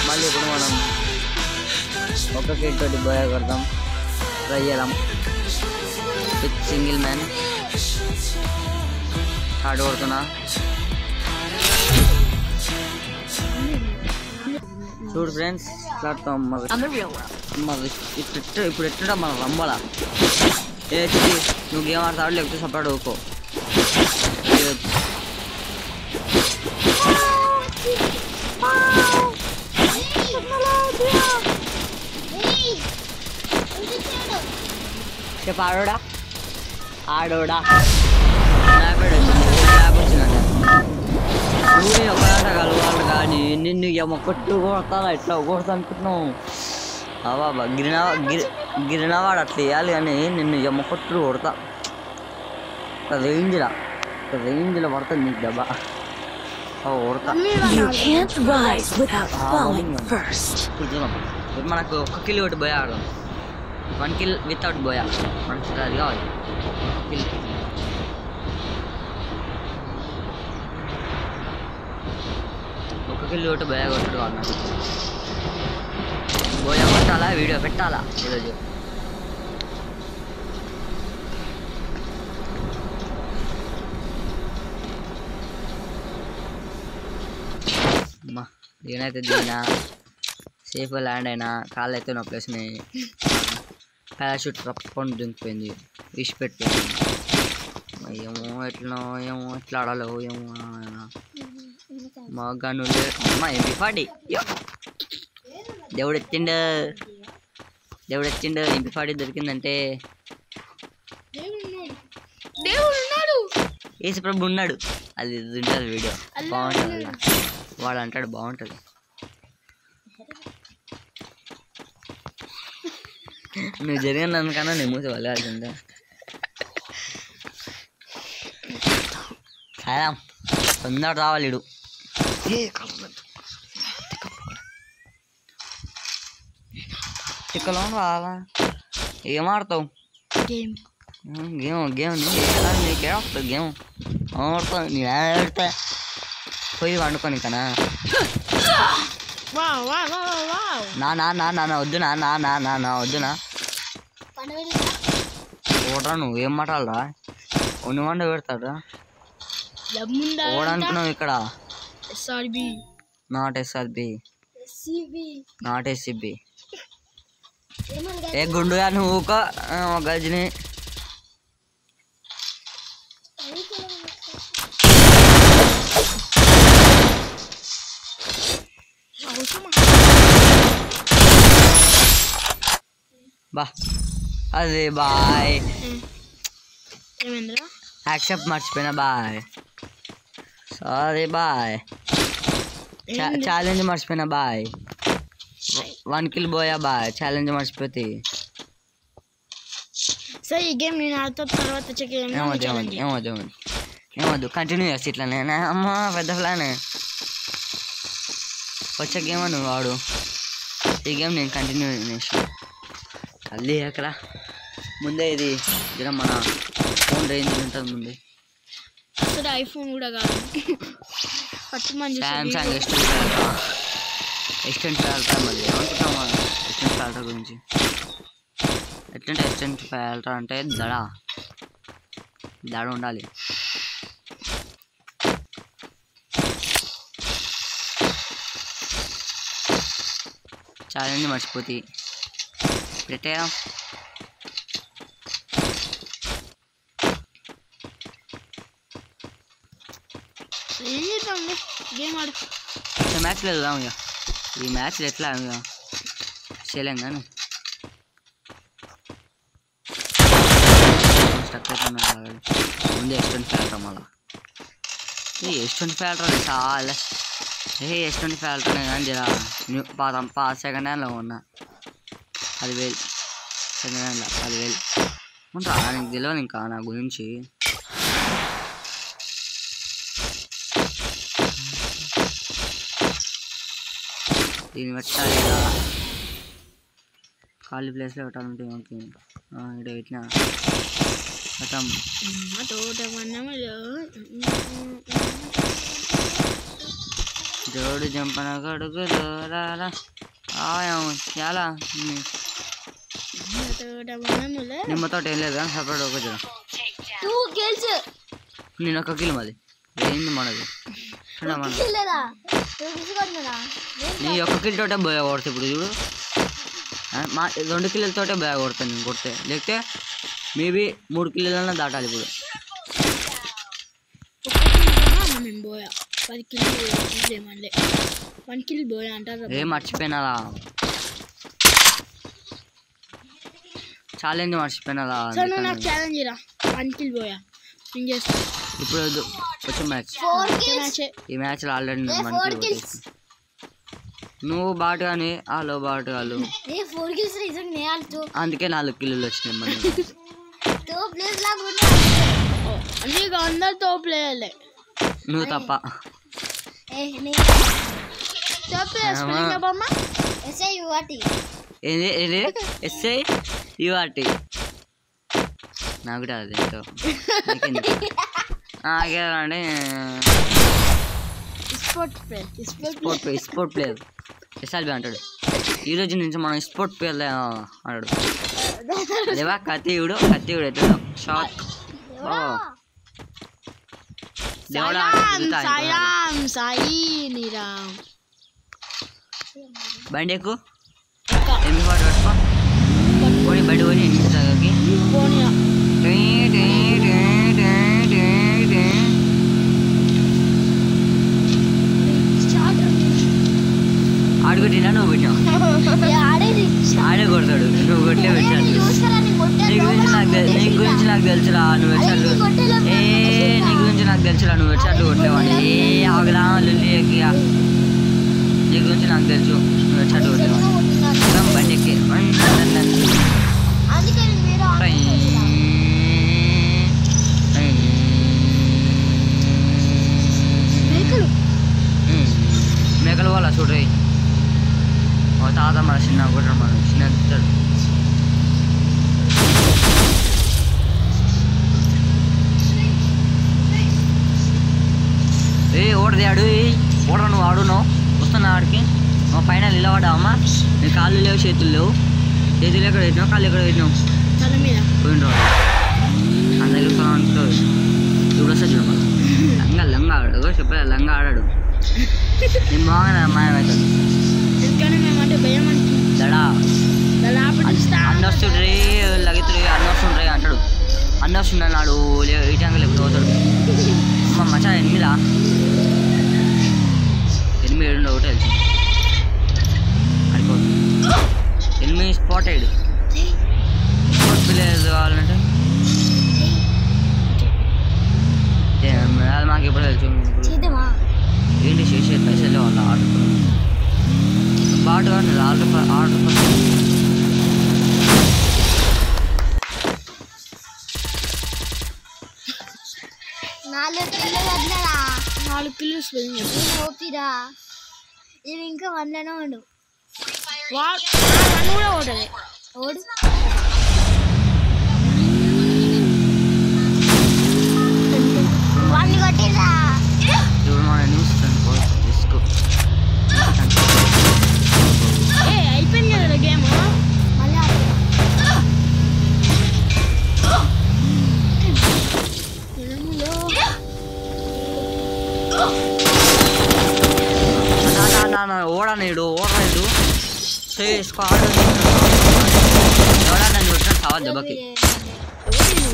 మళ్ళీ ఇప్పుడు మనం ఒక కిట్ తోటి బోయా కొడతాం, ట్రై చేద్దాం. విత్ సింగిల్ మ్యాన్ హార్డ్ కొడుతున్నా. చూడు ఫ్రెండ్స్ ఇట్లాడతాం ఇప్పుడు ఎట్లా మన రంబల ఏ నువ్వు గేమ్ ఆడతాడు లేకపోతే సపరేట్ ఊకో. చెప్పు ఆడోడా ఆడోడా నువ్వు ఒకలాంట కలవాలి కానీ నిన్ను కొట్టు కొడతారా ఇట్లా కొడతా అనుకుంటున్నావు. బాబా గిరినవాడు అట్లా వేయాలి కానీ నిన్ను కొట్టు కొడతా. రేంజ్లో పడుతుంది నీకు దెబ్బ కొడతా. మనకు ఒక కిల్ ఒకటి బోయా ఆడదాం. 1 kill వితౌట్ బోయా మనకు అది కావాలి. ఒక కిల్ ఒకటి బోయా కొట్టడు కావాలి. బోయా కొట్టాలా వీడియో పెట్టాలా ఈరోజు. అమ్మా ఏనైతే దిగినా సేఫ్ ల్యాండ్ అయినా కాళ్ళు అయితే నొప్పి వేసినాయి. Parachute రప్పని దింగిపోయింది, wish పెట్టిపోయింది. ఏమో ఎట్లా ఆడాలో ఏమో. మా గన్ను అమ్మా MP40 దేవుడు ఎత్తిండు MP40 దొరికిందంటే యేసుప్రభు ఉన్నాడు. అది ఉంటుంది వీడియో బాగుంటుంది. వాడు అంటాడు బాగుంటుంది. నువ్వు జరిగినందుకన్నా నేను మూసి వెళ్ళాల్సిందే. సరే తొందర రావాలి ఇడు. తిక్కలో రావాలా ఏం ఆడతావు? గేమ్ నీకే వస్తుంది గేమ్ ఆడతావు. నేను ఆడతా పోయి వండుకొని కన్నా నా వద్దునా వద్దునా ఓడరా. నువ్వు ఏం మాట్లాడరా? కొన్ని వంట పెడతాడా ఓడనుకున్నావు ఇక్కడ. నాట్ SRB ఏ గుండుగా నువ్వు ఒక గజని బా. అదే బాయ్ యాక్సెప్ట్ మర్చిపోయినా బాయ్. సారీ బాయ్. ఛాలెంజ్ మర్చిపోయినా బాయ్. 1 kill బోయా బాయ్. ఛాలెంజ్ మర్చిపోతే ఏమొద్దు కంటిన్యూ చేస్తా ఇట్లానే. అమ్మ పెద్ద ప్లానే వచ్చే గేమ్ నువ్వు వాడు. ఈ గేమ్ నేను కంటిన్యూ చేసిన మళ్ళీ అక్కడ ముందే ఇది జర మన ఫోన్ రేంజ్ ఉంటుంది. ముందే ఐఫోన్ కూడా కాదు సామ్సంగ్ S25 అల్ట్రా. మళ్ళీ ఏమనుకుంటామా S25 అల్ట్రా గురించి? ఎట్లంటే S25 అల్ట్రా అంటే దడ ఉండాలి. ఛాలెంజ్ మర్చిపోతే పెట్టే మ్యాచ్లో వెళ్దాం. ఇక ఈ మ్యాచ్లు ఎట్లా చేయలేం కానీ స్టక్ అవుతున్నాడు. ముందు S25 అల్ట్రా మళ్ళా S25 అల్ట్రా చాలా S25 అల్ట్రా కానీ జర సెకండ్ హ్యాండ్లో ఉన్నా 10,000 సెకండ్ హ్యాండ్లో 10,000 ఉంటా. నీకు తెలియదు ఇంకా నా గురించి. దీన్ని పెట్టాలి కదా ఖాళీ ప్లేస్లో పెట్టాలంటే మనకి ఇక్కడ పెట్టిన మొత్తం జోడు జంపన గడుగులు రారా చాలా నిమ్మతో ఏం లేదు కానీ సపరేట్ ఒక జనం నేను ఒక కిలో మాది ఏంది మనది నీ ఒక్క కిలోతోటే బోయ కొడతా ఇప్పుడు చూడు మా 2 కిలోలతోటే బోయ కొడతాను నేను కొడితే లేకపోతే మేబీ 3 కిలోలన్నా దాటాలి ఇప్పుడు 10 కిలో 1 కిలో బోయ అంటారు ఏం మర్చిపోయినారా ఛాలెంజ్ మర్చిపోయినారా నాకు ఛాలెంజ్ రా 1 కిలో బోయ ఇప్పుడు వచ్చే మ్యాచ్ ఈ మ్యాచ్లో ఆల్రెడీ నువ్వు బాటు కానీ వాళ్ళు బాటు వాళ్ళు అందుకే 4 కిలోలు వచ్చినాయి మళ్ళీ అందరితో ప్లేయర్లే నువ్వు తప్ప ఏంది ఎస్ఐ యుఆర్టీ నాకు కూడా అది అంటే స్పోర్ట్ ప్లేయర్ ఎస్ఆర్బి అంటాడు ఈరోజు నుంచి మనం స్పోర్ట్ ప్లేయర్ అన్నాడు అదేవా కత్తియుడు ఎట్లా షాక్ బండి ఎక్కువ ఎన్ని పాటు పట్టుకో పోనీ బండి పోయి ఎన్ని తగ్గకి ఆడుకొట్టినా నువ్వు పెట్టావు ఆడే కొడతాడు నువ్వు కొట్టే పెట్టాడు నీ గురించి నాకు తెలుసురా నువ్వు వచ్చాడు నీ గురించి నాకు తెలుసురా నువ్వు వచ్చాడు కొట్టేవాడి ఆగరా లుల్లి నీ గురించి నాకు తెలుసు నువ్వు వచ్చాడు కొట్టేవాడి బండి ఎక్కి మేకల వాళ్ళ చూడ్రి తాత మన చిన్న కొట్టడు మన చిన్న తిట్టాడు ఓడదాడు ఓడ నువ్వు ఆడున్నావు వస్తున్నా ఆడికి మా పైన నిలబడ్డావమ్మా నీ కాళ్ళు లేవు చేతులు లేవు చేతులు ఎక్కడ పెట్టినావు కాళ్ళు ఎక్కడ పెట్టినావు పోయిన అందరికి ఇప్పుడు వస్తా చూడు మన లంగా ఆడాడు చెప్పలే లంగా ఆడాడు నేను బాగా మాయమవుతాడు దడా అన్న వస్తుండ్రీ లగిత్రి అన్న వస్తుండ్రీ అంటాడు అన్న వస్తుండ నాడు ఈ ట్యాంక్ లేకపోతే పోతాడు అమ్మ మచా 8 7 ఒకటే తెలుసు అయిపోతుంది 8 స్పాటెడ్ స్పోర్ట్ ప్లేయర్స్ కావాలంటే అది మాకు ఎప్పుడు తెలుసు ఏంటి చేసే పైసలు వాళ్ళు ఆర్డర్ బాటు ఆర్డర్ నాలుగు కిలో ఓపిరా ఇవి ఇంకా 1లోనే ఉండు కూడా ఓడలే ఓడు వాడిని కొట్టిరా అయిపోయింది కదా గేమ్ మళ్ళీ ఓడనేడు స్క్వాడ్ ఎవడా నన్ను వచ్చిన కావాలి దెబ్బకి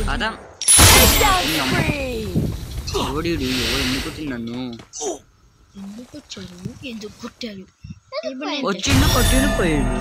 కదా ఓడిడు ఎందుకు వచ్చింది నన్ను ఎందుకు వచ్చారు ఎందుకు కొట్టారు వచ్చిండు కొట్టిండు పోయాడు